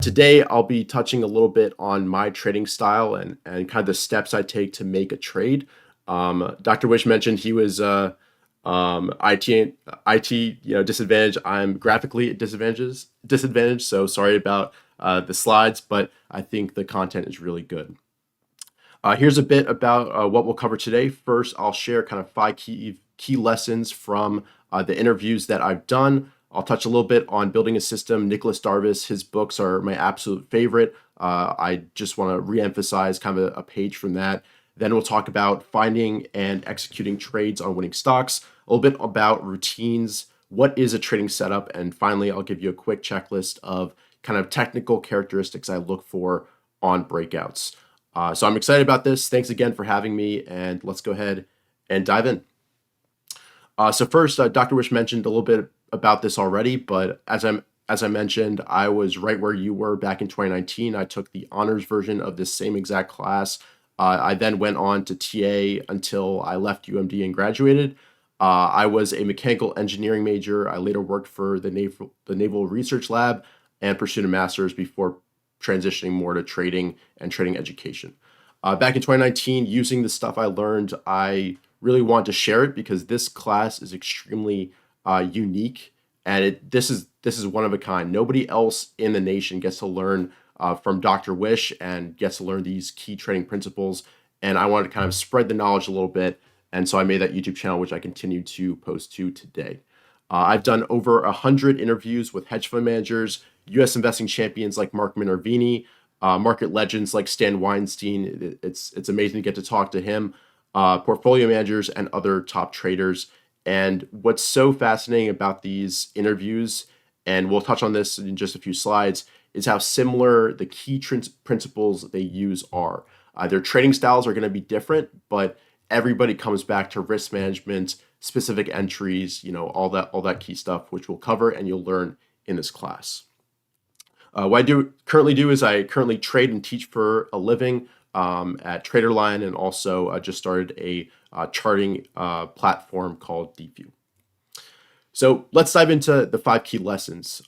Today, I'll be touching a little bit on my trading style and kind of the steps I take to make a trade. Dr. Wish mentioned he was IT disadvantage. I'm graphically disadvantaged. So sorry about the slides, but I think the content is really good. Here's a bit about what we'll cover today. First, I'll share kind of five key lessons from the interviews that I've done. I'll touch a little bit on building a system. Nicholas Darvis, his books are my absolute favorite. I just want to reemphasize kind of a page from that. Then we'll talk about finding and executing trades on winning stocks, a little bit about routines, what is a trading setup, and finally, I'll give you a quick checklist of kind of technical characteristics I look for on breakouts. So I'm excited about this. Thanks again for having me, and let's go ahead and dive in. So first, Dr. Wish mentioned a little bit about this already, but as I mentioned, I was right where you were back in 2019. I took the honors version of this same exact class. I then went on to TA until I left UMD and graduated. I was a mechanical engineering major. I later worked for the Naval Research Lab and pursued a master's before transitioning more to trading and trading education. Back in 2019, using the stuff I learned, I really want to share it because this class is extremely unique, and this is one of a kind. Nobody else in the nation gets to learn from Dr. Wish and gets to learn these key trading principles. And I wanted to kind of spread the knowledge a little bit, and so I made that YouTube channel, which I continue to post to today. I've done over 100 interviews with hedge fund managers, U.S. investing champions like Mark Minervini, market legends like Stan Weinstein. It's amazing to get to talk to him, portfolio managers, and other top traders. And what's so fascinating about these interviews, and we'll touch on this in just a few slides, is how similar the key principles they use are. Their trading styles are going to be different, but everybody comes back to risk management, specific entries, all that key stuff, which we'll cover and you'll learn in this class. What I currently do is I currently trade and teach for a living at Traderline, and also just started a charting platform called DeepView. So let's dive into the five key lessons.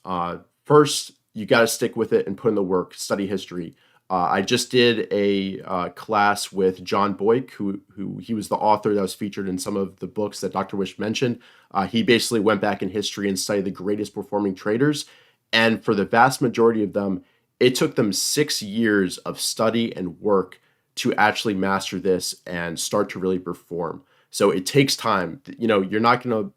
First, you got to stick with it and put in the work, study history. I just did a class with John Boyk, who he was the author that was featured in some of the books that Dr. Wish mentioned. He basically went back in history and studied the greatest performing traders. And for the vast majority of them, it took them 6 years of study and work to actually master this and start to really perform. So it takes time. You're not going to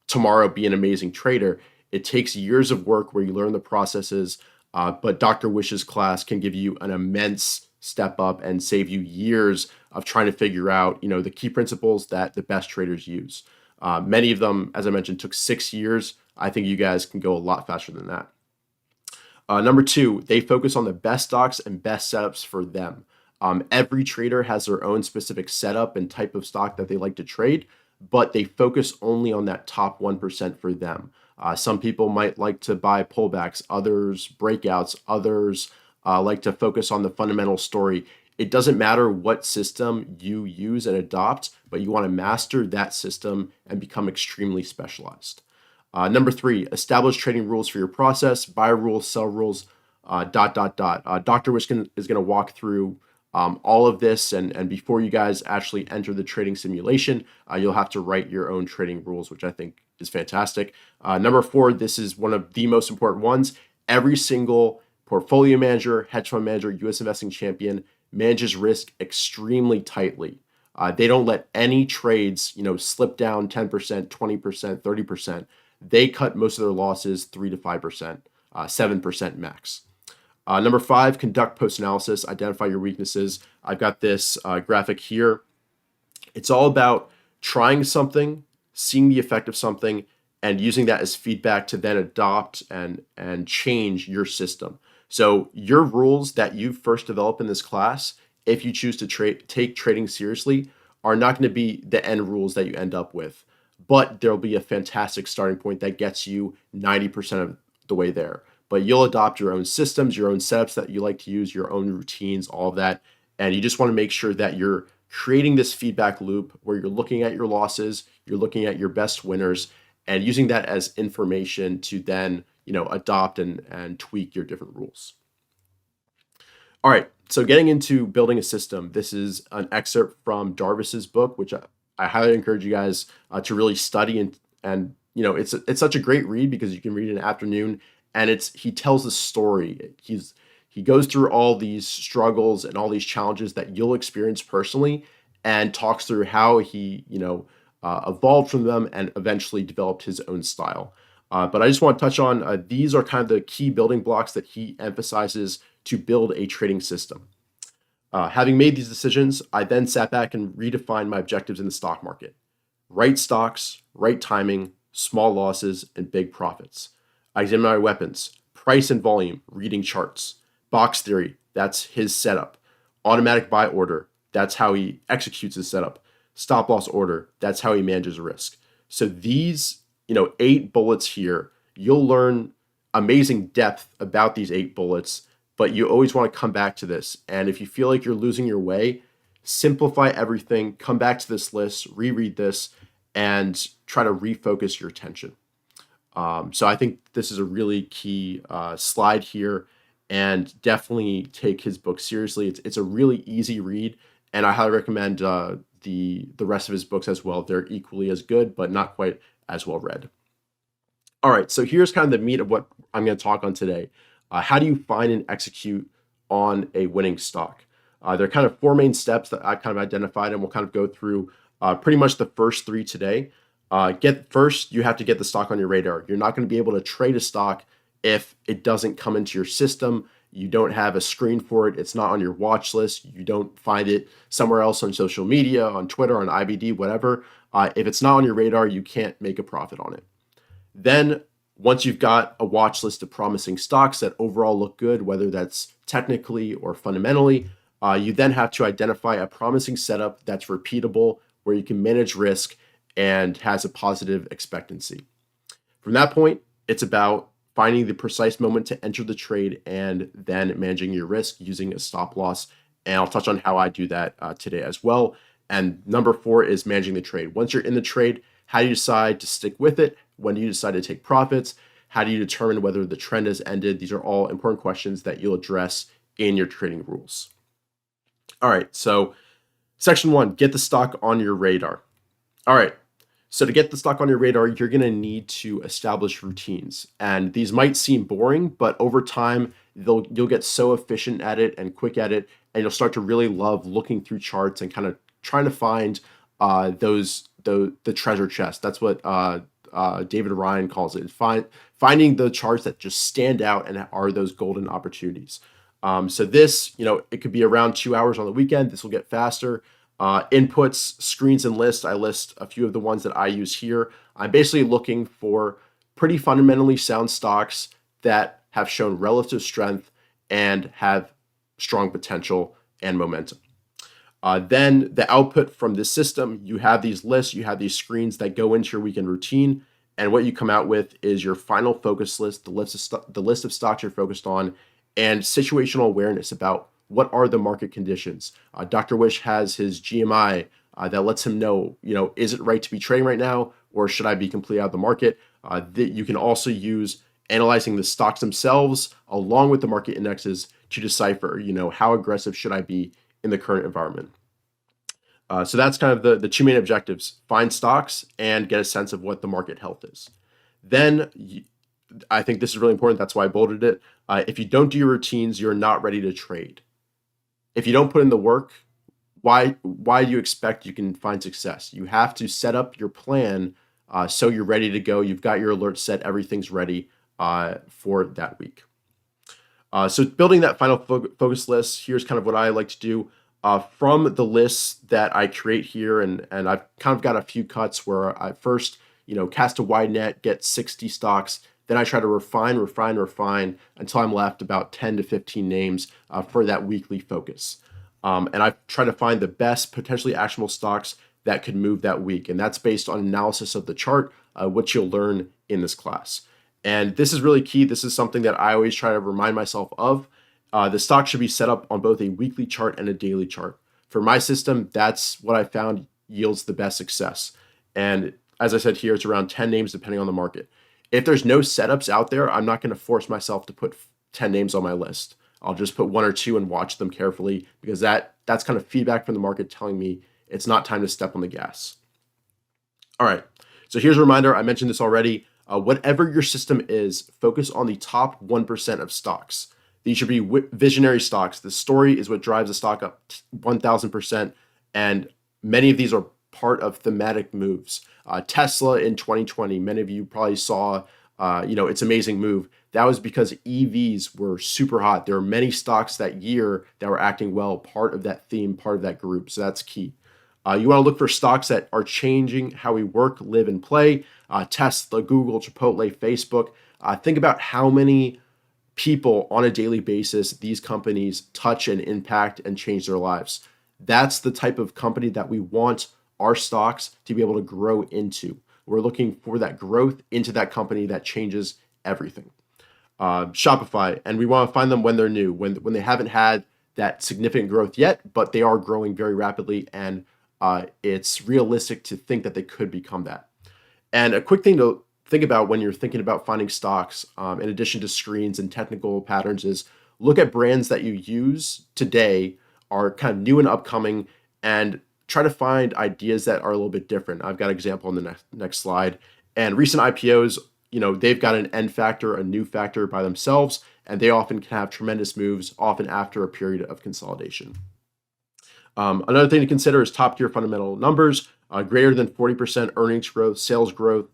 tomorrow be an amazing trader. It takes years of work where you learn the processes, but Dr. Wish's class can give you an immense step up and save you years of trying to figure out, the key principles that the best traders use. Many of them, as I mentioned, took 6 years. I think you guys can go a lot faster than that. Number two, they focus on the best stocks and best setups for them. Every trader has their own specific setup and type of stock that they like to trade, but they focus only on that top 1% for them. Some people might like to buy pullbacks, others breakouts, others like to focus on the fundamental story. It doesn't matter what system you use and adopt, but you want to master that system and become extremely specialized. Number three, establish trading rules for your process, buy rules, sell rules, ... Dr. Wish is going to walk through all of this, and before you guys actually enter the trading simulation, you'll have to write your own trading rules, which I think is fantastic. Number four, this is one of the most important ones. Every single portfolio manager, hedge fund manager, U.S. investing champion manages risk extremely tightly. They don't let any trades, slip down 10%, 20%, 30%. They cut most of their losses 3 to 5%, 7% max. Number five, conduct post-analysis, identify your weaknesses. I've got this graphic here. It's all about trying something, seeing the effect of something, and using that as feedback to then adopt and change your system. So your rules that you first develop in this class, if you choose to take trading seriously, are not going to be the end rules that you end up with. But there'll be a fantastic starting point that gets you 90% of the way there. But you'll adopt your own systems, your own setups that you like to use, your own routines, all of that. And you just want to make sure that you're creating this feedback loop where you're looking at your losses, you're looking at your best winners, and using that as information to then, adopt and tweak your different rules. All right, so getting into building a system, this is an excerpt from Jarvis's book, which I highly encourage you guys to really study, and it's such a great read because you can read it in an afternoon, and he tells a story. He goes through all these struggles and all these challenges that you'll experience personally, and talks through how he evolved from them and eventually developed his own style. But I just want to touch on these are kind of the key building blocks that he emphasizes to build a trading system. Having made these decisions, I then sat back and redefined my objectives in the stock market. Right stocks, right timing, small losses, and big profits. I examined my weapons, price and volume, reading charts. Box theory, that's his setup. Automatic buy order, that's how he executes his setup. Stop loss order, that's how he manages risk. So these 8 bullets here, you'll learn amazing depth about these 8 bullets, but you always want to come back to this. And if you feel like you're losing your way, simplify everything, come back to this list, reread this, and try to refocus your attention. So I think this is a really key slide here, and definitely take his book seriously. It's a really easy read, and I highly recommend the rest of his books as well. They're equally as good, but not quite as well read. All right, so here's kind of the meat of what I'm going to talk on today. How do you find and execute on a winning stock? There are kind of 4 main steps that I kind of identified, and we'll kind of go through pretty much the first 3 today. First, you have to get the stock on your radar. You're not going to be able to trade a stock if it doesn't come into your system. You don't have a screen for it. It's not on your watch list. You don't find it somewhere else on social media, on Twitter, on IBD, whatever. If it's not on your radar, you can't make a profit on it. Then once you've got a watch list of promising stocks that overall look good, whether that's technically or fundamentally, you then have to identify a promising setup that's repeatable, where you can manage risk and has a positive expectancy. From that point, it's about finding the precise moment to enter the trade and then managing your risk using a stop loss. And I'll touch on how I do that today as well. And number 4 is managing the trade. Once you're in the trade, how do you decide to stick with it? When do you decide to take profits? How do you determine whether the trend has ended? These are all important questions that you'll address in your trading rules. All right, so section 1, get the stock on your radar. All right, so to get the stock on your radar, you're going to need to establish routines. And these might seem boring, but over time, you'll get so efficient at it and quick at it, and you'll start to really love looking through charts and kind of trying to find the treasure chest. That's what David Ryan calls it. Finding the charts that just stand out and are those golden opportunities. So this, it could be around 2 hours on the weekend. This will get faster. Inputs, screens, and lists. I list a few of the ones that I use here. I'm basically looking for pretty fundamentally sound stocks that have shown relative strength and have strong potential and momentum. Then the output from this system, you have these lists, you have these screens that go into your weekend routine, and what you come out with is your final focus list, the list of stocks you're focused on, and situational awareness about what are the market conditions. Dr. Wish has his GMI that lets him know, is it right to be trading right now, or should I be completely out of the market? That you can also use analyzing the stocks themselves along with the market indexes to decipher, how aggressive should I be in the current environment. So that's kind of the 2 main objectives: find stocks and get a sense of what the market health is. Then I think this is really important. That's why I bolded it. If you don't do your routines, you're not ready to trade. If you don't put in the work, why do you expect you can find success? You have to set up your plan so you're ready to go. You've got your alerts set. Everything's ready for that week. So building that final focus list, here's kind of what I like to do. From the lists that I create here, and I've kind of got a few cuts where I first, cast a wide net, get 60 stocks. Then I try to refine until I'm left about 10 to 15 names for that weekly focus. And I try to find the best potentially actionable stocks that could move that week. And that's based on analysis of the chart, which you'll learn in this class. And this is really key. This is something that I always try to remind myself of. The stock should be set up on both a weekly chart and a daily chart. For my system, that's what I found yields the best success. And as I said here, it's around 10 names depending on the market. If there's no setups out there, I'm not going to force myself to put 10 names on my list. I'll just put one or two and watch them carefully, because that's kind of feedback from the market telling me it's not time to step on the gas. All right, so here's a reminder. I mentioned this already. Whatever your system is, focus on the top 1% of stocks. These should be visionary stocks. The story is what drives the stock up 1,000%, and many of these are part of thematic moves. Tesla in 2020, many of you probably saw, its amazing move. That was because EVs were super hot. There were many stocks that year that were acting well, part of that theme, part of that group. So that's key. You want to look for stocks that are changing how we work, live, and play. Tesla, Google, Chipotle, Facebook. Think about how many people on a daily basis these companies touch and impact and change their lives. That's the type of company that we want our stocks to be able to grow into. We're looking for that growth into that company that changes everything. Shopify, and we want to find them when they're new, when they haven't had that significant growth yet, but they are growing very rapidly, and it's realistic to think that they could become that. And a quick thing to think about when you're thinking about finding stocks, in addition to screens and technical patterns, is look at brands that you use today, are kind of new and upcoming, and try to find ideas that are a little bit different. I've got an example on the next slide. And recent IPOs, they've got an N factor, a new factor by themselves, and they often can have tremendous moves, often after a period of consolidation. Another thing to consider is top tier fundamental numbers, greater than 40% earnings growth, sales growth,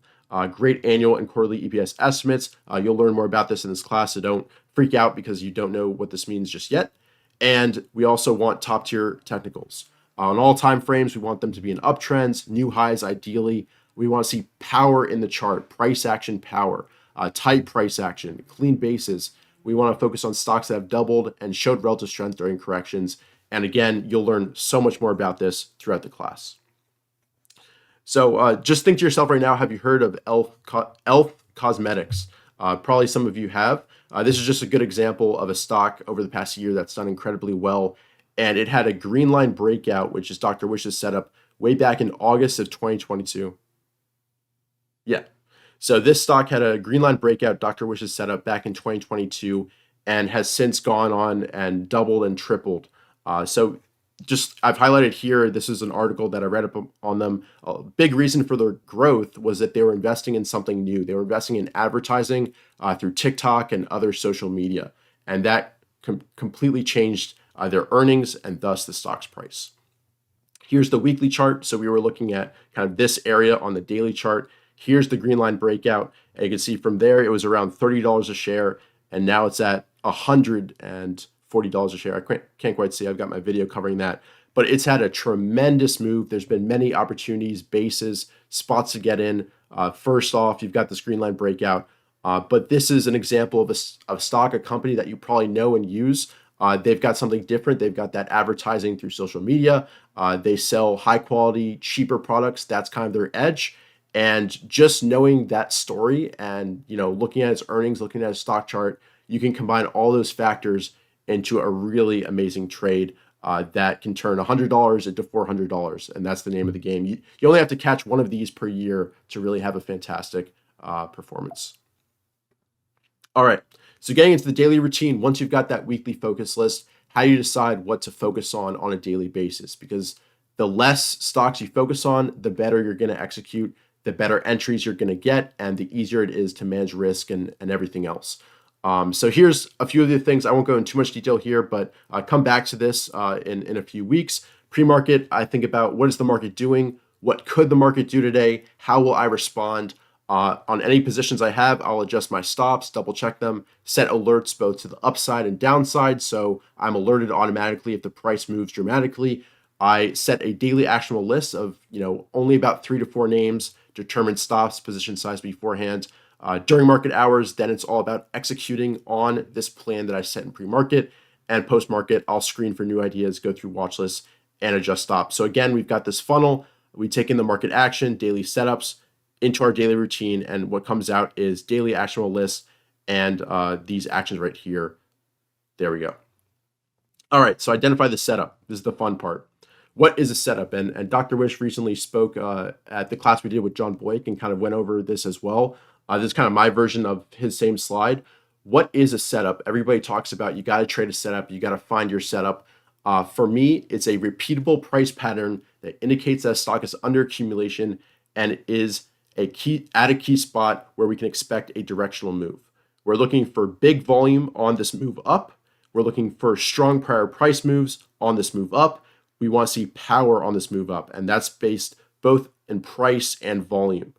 great annual and quarterly EPS estimates. You'll learn more about this in this class, so don't freak out because you don't know what this means just yet. And we also want top tier technicals. On all time frames, we want them to be in uptrends, new highs ideally. We want to see power in the chart, price action power, tight price action, clean bases. We want to focus on stocks that have doubled and showed relative strength during corrections. And again, you'll learn so much more about this throughout the class. So just think to yourself right now, have you heard of Elf Cosmetics? Probably some of you have. This is just a good example of a stock over the past year that's done incredibly well. And it had a green line breakout, which is Dr. Wish's setup, way back in August of 2022. Yeah. So this stock had a green line breakout, Dr. Wish's setup back in 2022, and has since gone on and doubled and tripled. So just I've highlighted here, this is an article that I read up on them. A big reason for their growth was that they were investing in something new. They were investing in advertising through TikTok and other social media. And that completely changed their earnings and thus the stock's price. Here's the weekly chart. So we were looking at kind of this area on the daily chart. Here's the green line breakout. And you can see from there, it was around $30 a share. And now it's at $140 a share. I can't quite see. I've got my video covering that. But it's had a tremendous move. There's been many opportunities, bases, spots to get in. First off, you've got this green line breakout. But this is an example of a stock, a company that you probably know and use. They've got something different. They've got that advertising through social media. They sell high quality, cheaper products. That's kind of their edge. And just knowing that story and, looking at its earnings, looking at its stock chart, you can combine all those factors into a really amazing trade that can turn $100 into $400. And that's the name of the game. You only have to catch one of these per year to really have a fantastic performance. All right. So getting into the daily routine, once you've got that weekly focus list, how do you decide what to focus on a daily basis? Because the less stocks you focus on, the better you're going to execute, the better entries you're going to get, and the easier it is to manage risk and everything else. So here's a few of the things. I won't go into too much detail here, but come back to this in a few weeks. Pre-market, I think about what is the market doing? What could the market do today? How will I respond? On any positions I have, I'll adjust my stops, double check them, set alerts both to the upside and downside, so I'm alerted automatically if the price moves dramatically. I set a daily actionable list of only about 3 to 4 names, determine stops, position size beforehand. During market hours, then it's all about executing on this plan that I set in pre-market, and post-market, I'll screen for new ideas, go through watch lists, and adjust stops. So again, we've got this funnel. We take in the market action, daily setups, into our daily routine, and what comes out is daily actionable lists and these actions right here. There we go. All right, so identify the setup. This is the fun part. What is a setup? And Dr. Wish recently spoke at the class we did with John Boyk and kind of went over this as well. This is kind of my version of his same slide. what is a setup? Everybody talks about you got to trade a setup, you got to find your setup. For me, it's a repeatable price pattern that indicates that a stock is under accumulation and is a key at a key spot where we can expect a directional move. We're looking for big volume on this move up. We're looking for strong prior price moves on this move up. We want to see power on this move up, and that's based both in price and volume.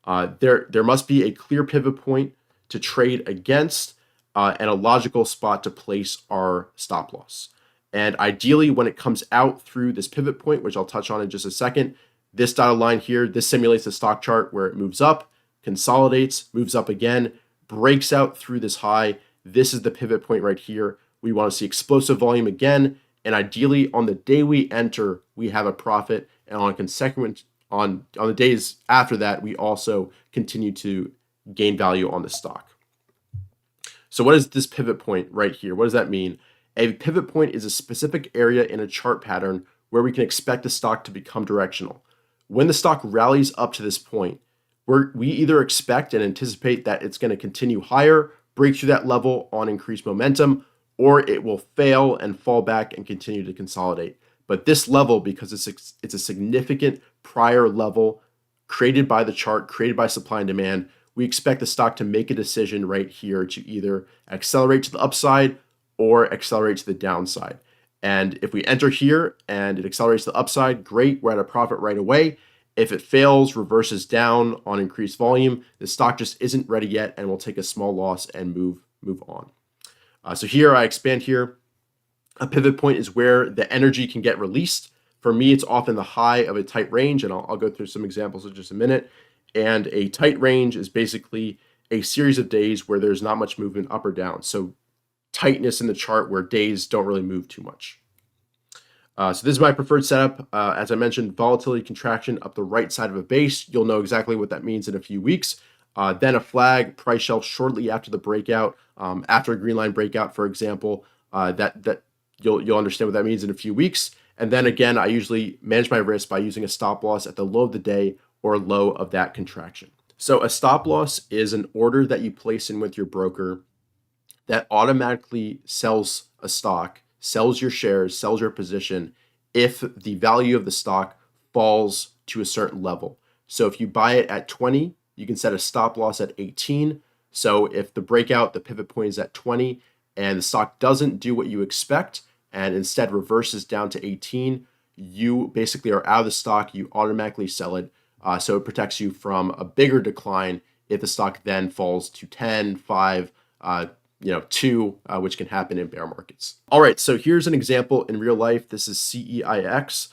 There must be a clear pivot point to trade against and a logical spot to place our stop loss. And ideally, when it comes out through this pivot point, which I'll touch on in just a second, this dotted line here, this simulates a stock chart where it moves up, consolidates, moves up again, breaks out through this high. This is the pivot point right here. We want to see explosive volume again, and ideally on the day we enter, we have a profit, and on consequent on the days after that, we also continue to gain value on the stock. So what is this pivot point right here? What does that mean? A pivot point is a specific area in a chart pattern where we can expect the stock to become directional. When the stock rallies up to this point, we either expect and anticipate that it's going to continue higher, break through that level on increased momentum, or it will fail and fall back and continue to consolidate. But this level, because it's a significant prior level created by the chart, created by supply and demand, we expect the stock to make a decision right here to either accelerate to the upside or accelerate to the downside. And if we enter here and it accelerates to the upside, great, we're at a profit right away. If it fails, reverses down on increased volume, the stock just isn't ready yet and will take a small loss and move on. So here I expand here. A pivot point is where the energy can get released. For me, it's often the high of a tight range, and I'll go through some examples in just a minute. And a tight range is basically a series of days where there's not much movement up or down. So tightness in the chart where days don't really move too much. So this is my preferred setup. As I mentioned, volatility contraction up the right side of a base. You'll know exactly what that means in a few weeks. Then a flag, price shelf shortly after the breakout, after a green line breakout, for example, that you'll understand what that means in a few weeks. And then again, I usually manage my risk by using a stop loss at the low of the day or low of that contraction. So a stop loss is an order that you place in with your broker that automatically sells a stock, sells your shares, sells your position if the value of the stock falls to a certain level. So if you buy it at 20, you can set a stop loss at 18. So if the breakout, the pivot point is at 20 and the stock doesn't do what you expect and instead reverses down to 18, you basically are out of the stock, you automatically sell it. So it protects you from a bigger decline if the stock then falls to 10, 5, 2, which can happen in bear markets. All right, so here's an example in real life. This is CEIX.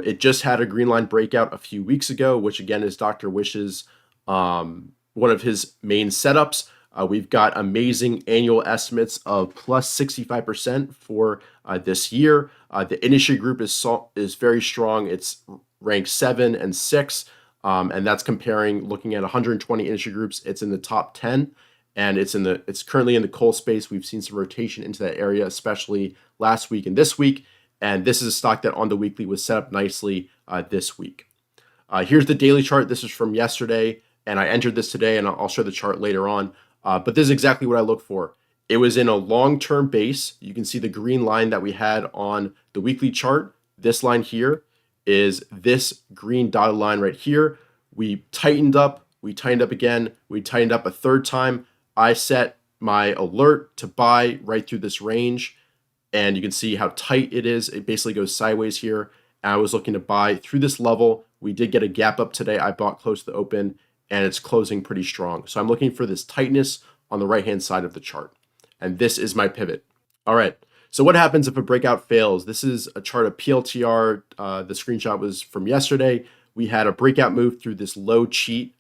It just had a green line breakout a few weeks ago, which again is Dr. Wish's one of his main setups. We've got amazing annual estimates of plus 65% for this year. The industry group is very strong. It's ranked 7 and 6, and that's looking at 120 industry groups. It's in the top 10. And it's currently in the coal space. We've seen some rotation into that area, especially last week and this week. And this is a stock that on the weekly was set up nicely this week. Here's the daily chart. This is from yesterday, and I entered this today, and I'll show the chart later on. But this is exactly what I look for. It was in a long-term base. You can see the green line that we had on the weekly chart. This line here is this green dotted line right here. We tightened up again. We tightened up a third time. I set my alert to buy right through this range, and you can see how tight it is. It basically goes sideways here. And I was looking to buy through this level. We did get a gap up today. I bought close to the open, and it's closing pretty strong. So I'm looking for this tightness on the right-hand side of the chart. And this is my pivot. All right. So what happens if a breakout fails? This is a chart of PLTR. The screenshot was from yesterday. We had a breakout move through this low cheat.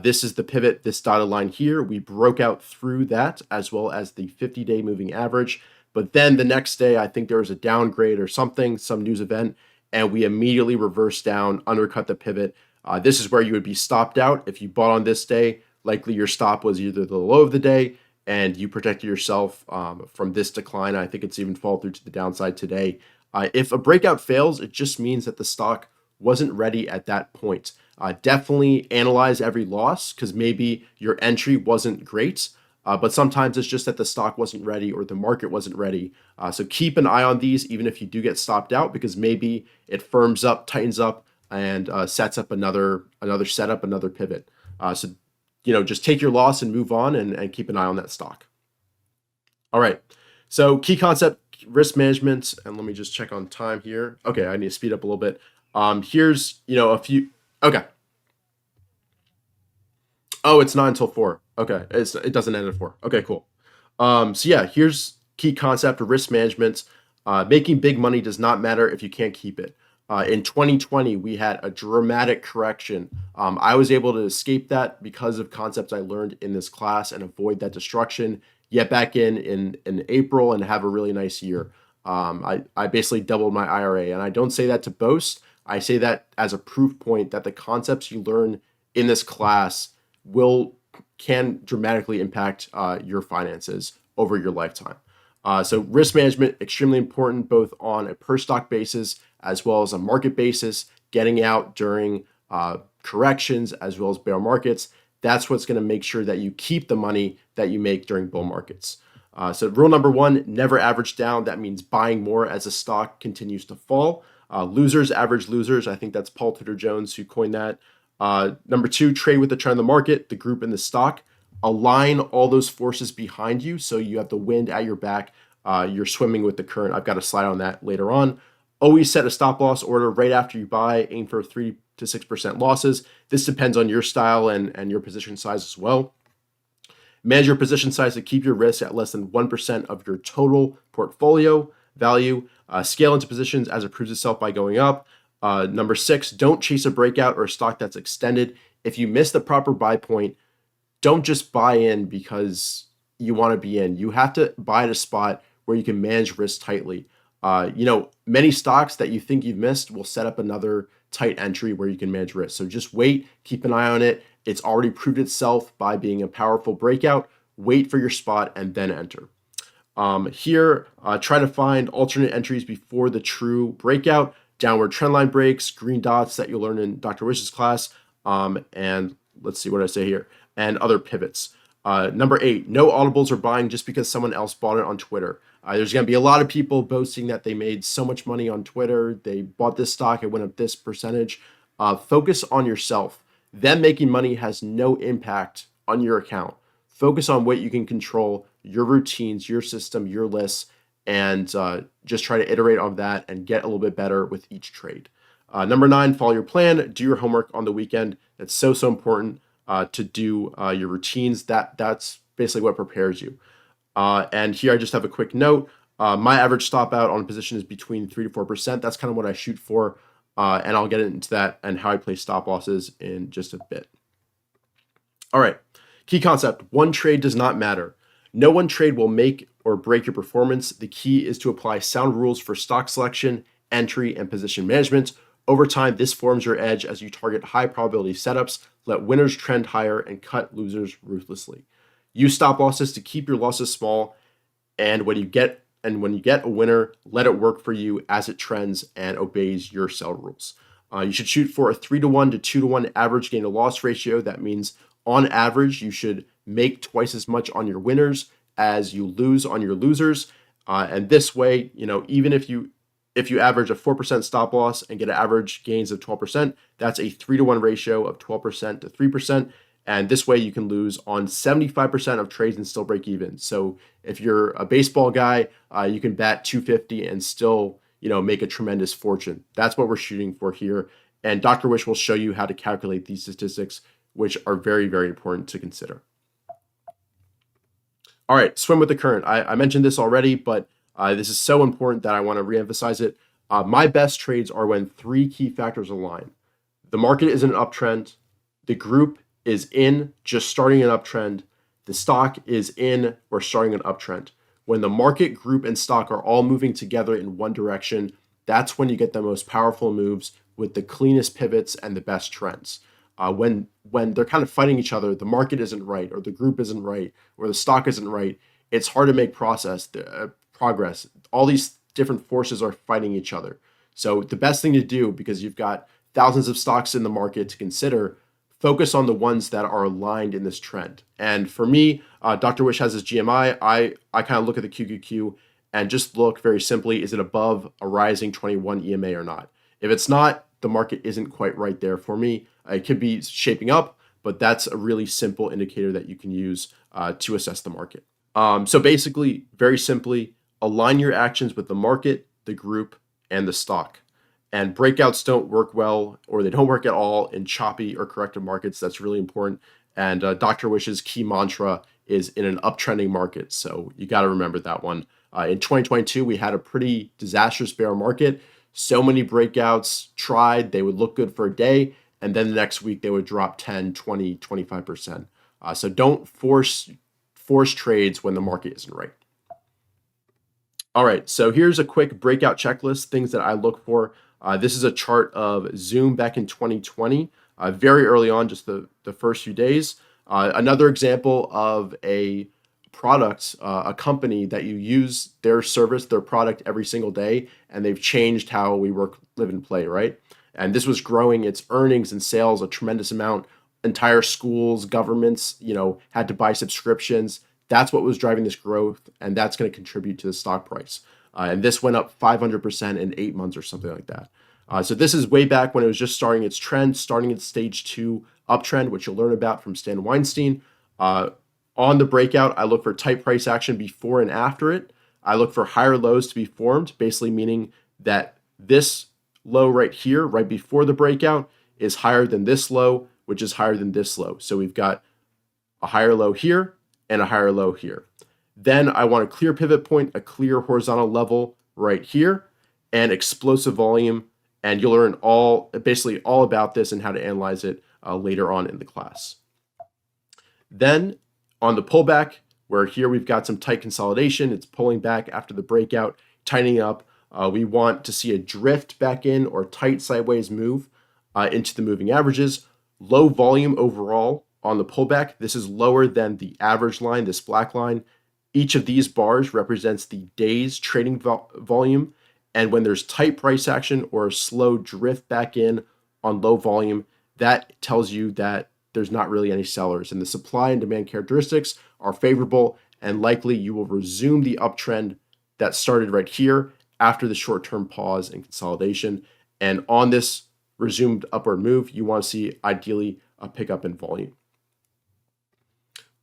This is the pivot, this dotted line here. We broke out through that as well as the 50-day moving average. But then the next day, I think there was a downgrade or something, some news event, and we immediately reversed down, undercut the pivot. This is where you would be stopped out. If you bought on this day, likely your stop was either the low of the day and you protected yourself from this decline. I think it's even fall through to the downside today. If a breakout fails, it just means that the stock wasn't ready at that point. Definitely analyze every loss because maybe your entry wasn't great. But sometimes it's just that the stock wasn't ready or the market wasn't ready. So keep an eye on these, even if you do get stopped out, because maybe it firms up, tightens up, and sets up another setup, another pivot. So just take your loss and move on, and keep an eye on that stock. All right. So key concept, risk management, and let me just check on time here. Okay, I need to speed up a little bit. Here's a few. Okay. Oh, it's not until 4. Okay, it doesn't end at 4. Okay, cool. So yeah, here's key concept of risk management. Making big money does not matter if you can't keep it. In 2020, we had a dramatic correction. I was able to escape that because of concepts I learned in this class and avoid that destruction. Get back in April and have a really nice year. I basically doubled my IRA, and I don't say that to boast. I say that as a proof point that the concepts you learn in this class can dramatically impact your finances over your lifetime. So risk management, extremely important, both on a per stock basis as well as a market basis, getting out during corrections as well as bear markets. That's what's going to make sure that you keep the money that you make during bull markets. So rule number 1, never average down. That means buying more as the stock continues to fall. Losers average losers. I think that's Paul Tudor Jones who coined that. Number 2, trade with the trend of the market, the group, and the stock. Align all those forces behind you so you have the wind at your back. You're swimming with the current. I've got a slide on that later on. Always set a stop loss order right after you buy. Aim for 3 to 6% losses. This depends on your style and your position size as well. Manage your position size to keep your risk at less than 1% of your total portfolio value. Scale into positions as it proves itself by going up. Number 6, don't chase a breakout or a stock that's extended. If you miss the proper buy point, don't just buy in because you want to be in. You have to buy at a spot where you can manage risk tightly. Many stocks that you think you've missed will set up another tight entry where you can manage risk. So just wait, keep an eye on it. It's already proved itself by being a powerful breakout. Wait for your spot and then enter. Here, try to find alternate entries before the true breakout. Downward trendline breaks, green dots that you'll learn in Dr. Wish's class, and let's see what I say here, and other pivots. Number 8, no audibles or buying just because someone else bought it on Twitter. There's going to be a lot of people boasting that they made so much money on Twitter. They bought this stock, it went up this percentage. Focus on yourself. Them making money has no impact on your account. Focus on what you can control, your routines, your system, your lists, and just try to iterate on that and get a little bit better with each trade. Number 9, follow your plan. Do your homework on the weekend. That's so important to do your routines. That's basically what prepares you. And here I just have a quick note. My average stop out on a position is between 3 to 4%. That's kind of what I shoot for. And I'll get into that and how I place stop losses in just a bit. All right. Key concept. One trade does not matter. No one trade will make or break your performance. The key is to apply sound rules for stock selection, entry, and position management. Over time, this forms your edge as you target high probability setups, let winners trend higher, and cut losers ruthlessly. Use stop losses to keep your losses small, and when you get a winner, let it work for you as it trends and obeys your sell rules. You should shoot for a 3-to-1 to 2-to-1 average gain to loss ratio. That means on average, you should make twice as much on your winners as you lose on your losers. And this way, even if you average a 4% stop loss and get an average gains of 12%, that's a 3-to-1 ratio of 12% to 3%. And this way you can lose on 75% of trades and still break even. So if you're a baseball guy, you can bat 250 and still, make a tremendous fortune. That's what we're shooting for here. And Dr. Wish will show you how to calculate these statistics, which are very, very important to consider. All right, swim with the current. I mentioned this already, but this is so important that I want to reemphasize it. My best trades are when 3 key factors align. The market is in an uptrend. The group is in, just starting an uptrend. The stock is in or starting an uptrend. When the market, group, and stock are all moving together in one direction, that's when you get the most powerful moves with the cleanest pivots and the best trends. When they're kind of fighting each other, the market isn't right, or the group isn't right, or the stock isn't right, it's hard to make progress. All these different forces are fighting each other. So the best thing to do, because you've got thousands of stocks in the market to consider, focus on the ones that are aligned in this trend. And for me, Dr. Wish has his GMI. I kind of look at the QQQ and just look very simply, is it above a rising 21 EMA or not? If it's not, the market isn't quite right there for me. It could be shaping up, but that's a really simple indicator that you can use to assess the market. So basically, very simply, align your actions with the market, the group, and the stock. And breakouts don't work well, or they don't work at all in choppy or corrective markets. That's really important. And Dr. Wish's key mantra is in an uptrending market. So you got to remember that one. In 2022, we had a pretty disastrous bear market. So many breakouts tried, they would look good for a day, and then the next week they would drop 10, 20, 25%. So don't force trades when the market isn't right. All right, so here's a quick breakout checklist, things that I look for. This is a chart of Zoom back in 2020, very early on, just the first few days. Another example of a product, a company that you use their service, their product every single day, and they've changed how we work, live, and play, right? And this was growing its earnings and sales a tremendous amount. Entire schools, governments, had to buy subscriptions. That's what was driving this growth, and that's going to contribute to the stock price. And this went up 500% in 8 months or something like that. So this is way back when it was just starting its trend, starting its stage 2 uptrend, which you'll learn about from Stan Weinstein. On the breakout, I look for tight price action before and after it. I look for higher lows to be formed, basically meaning that this low right here, right before the breakout, is higher than this low, which is higher than this low. So we've got a higher low here and a higher low here. Then I want a clear pivot point, a clear horizontal level right here, and explosive volume. And you'll learn basically all about this and how to analyze it later on in the class. Then on the pullback, where here we've got some tight consolidation, it's pulling back after the breakout, tightening up. We want to see a drift back in or tight sideways move into the moving averages. Low volume overall on the pullback. This is lower than the average line, this black line. Each of these bars represents the day's trading volume. And when there's tight price action or a slow drift back in on low volume, that tells you that there's not really any sellers. And the supply and demand characteristics are favorable, and likely you will resume the uptrend that started right here after the short-term pause and consolidation. And on this resumed upward move, you want to see ideally a pickup in volume.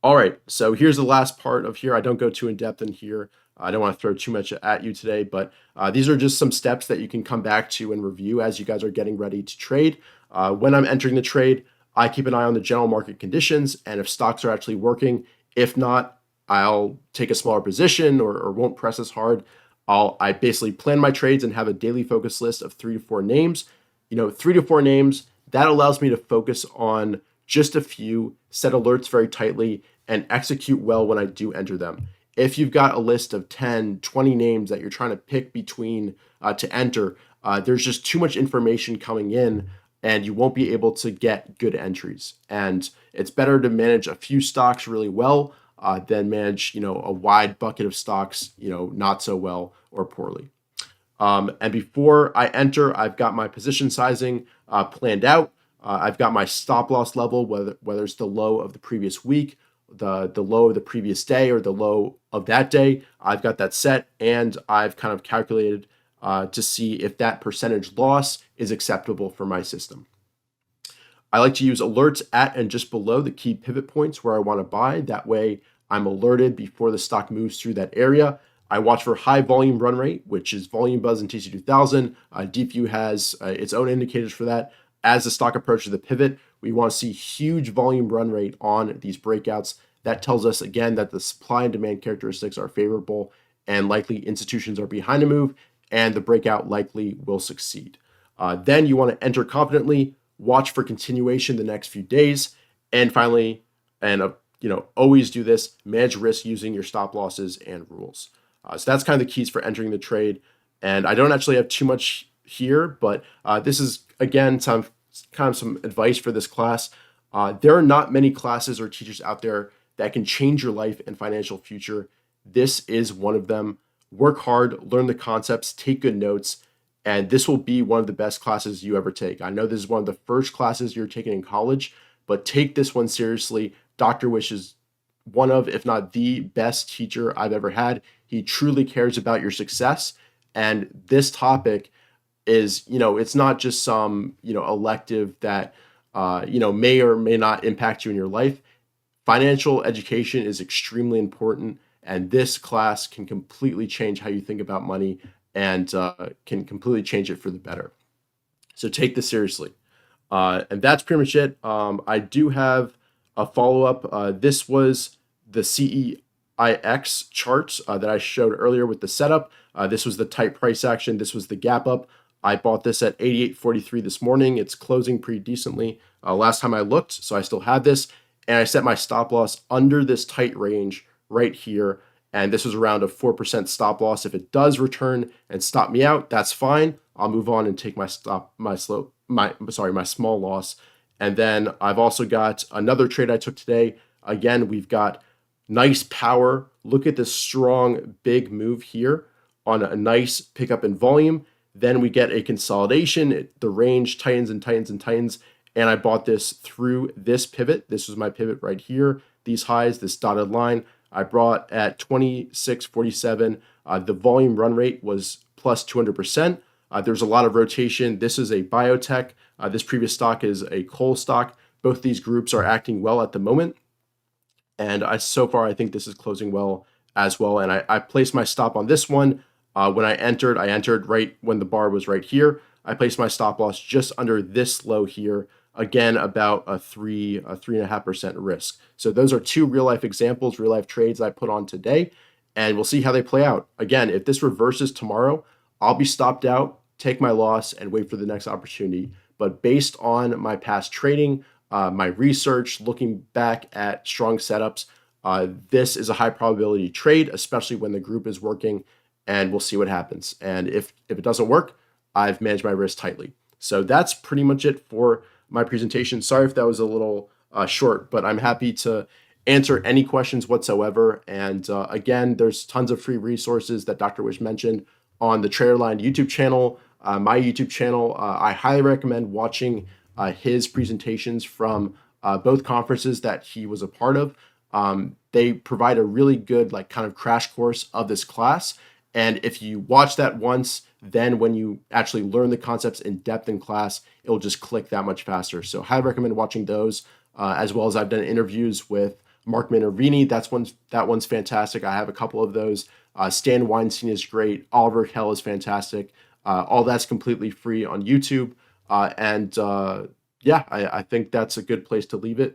All right, so here's the last part of here. I don't go too in depth in here. I don't want to throw too much at you today, but these are just some steps that you can come back to and review as you guys are getting ready to trade. When I'm entering the trade, I keep an eye on the general market conditions and if stocks are actually working. If not, I'll take a smaller position or won't press as hard. I basically plan my trades and have a daily focus list of 3 to 4 names. 3 to 4 names, that allows me to focus on just a few, set alerts very tightly, and execute well when I do enter them. If you've got a list of 10, 20 names that you're trying to pick between to enter, there's just too much information coming in and you won't be able to get good entries. And it's better to manage a few stocks really well than manage, a wide bucket of stocks, not so well or poorly. And before I enter, I've got my position sizing planned out. I've got my stop loss level, whether it's the low of the previous week, the low of the previous day, or the low of that day. I've got that set, and I've kind of calculated to see if that percentage loss is acceptable for my system. I like to use alerts at and just below the key pivot points where I want to buy. That way I'm alerted before the stock moves through that area. I watch for high volume run rate, which is volume buzz in TC2000. DeepView has its own indicators for that. As the stock approaches the pivot, we want to see huge volume run rate on these breakouts. That tells us, again, that the supply and demand characteristics are favorable and likely institutions are behind a move, and the breakout likely will succeed. Then you want to enter confidently, watch for continuation the next few days, and finally, always do this, manage risk using your stop losses and rules. So that's kind of the keys for entering the trade. And I don't actually have too much here, but this is, again, some advice for this class. There are not many classes or teachers out there that can change your life and financial future. This is one of them. Work hard, learn the concepts, take good notes, and this will be one of the best classes you ever take. I know this is one of the first classes you're taking in college, but take this one seriously. Dr. Wish is one of, if not the best teacher I've ever had. He truly cares about your success. And this topic is, it's not just some, elective that, may or may not impact you in your life. Financial education is extremely important. And this class can completely change how you think about money and can completely change it for the better. So take this seriously. And that's pretty much it. I do have a follow-up. This was the CEIX charts that I showed earlier with the setup. This was the tight price action. This was the gap up. I bought this at 88.43 this morning. It's closing pretty decently last time I looked, so I still had this. And I set my stop loss under this tight range right here. And this was around a 4% stop loss. If it does return and stop me out, that's fine. I'll move on and take my small loss. And then I've also got another trade I took today. Again, we've got nice power. Look at this strong, big move here on a nice pickup in volume. Then we get a consolidation. The range tightens and tightens and tightens. And I bought this through this pivot. This was my pivot right here. These highs, this dotted line, I brought at 26.47. The volume run rate was plus 200%. There's a lot of rotation. This is a biotech. This previous stock is a coal stock. Both these groups are acting well at the moment. And so far, I think this is closing well as well. And I placed my stop on this one. When I entered right when the bar was right here. I placed my stop loss just under this low here. Again, about a 3.5% risk. So those are two real life examples, real life trades I put on today, and we'll see how they play out. Again, if this reverses tomorrow, I'll be stopped out, take my loss, and wait for the next opportunity. But based on my past trading, my research, looking back at strong setups, this is a high probability trade, especially when the group is working, and we'll see what happens. And if it doesn't work, I've managed my risk tightly. So that's pretty much it for my presentation. Sorry if that was a little short, but I'm happy to answer any questions whatsoever. And again, there's tons of free resources that Dr. Wish mentioned on the Traderline YouTube channel, my YouTube channel. I highly recommend watching his presentations from both conferences that he was a part of. They provide a really good kind of crash course of this class. And if you watch that once, then when you actually learn the concepts in depth in class, it'll just click that much faster. So I recommend watching those, as well as I've done interviews with Mark Minervini. That one's fantastic. I have a couple of those. Stan Weinstein is great. Oliver Kell is fantastic. All that's completely free on YouTube. I think that's a good place to leave it.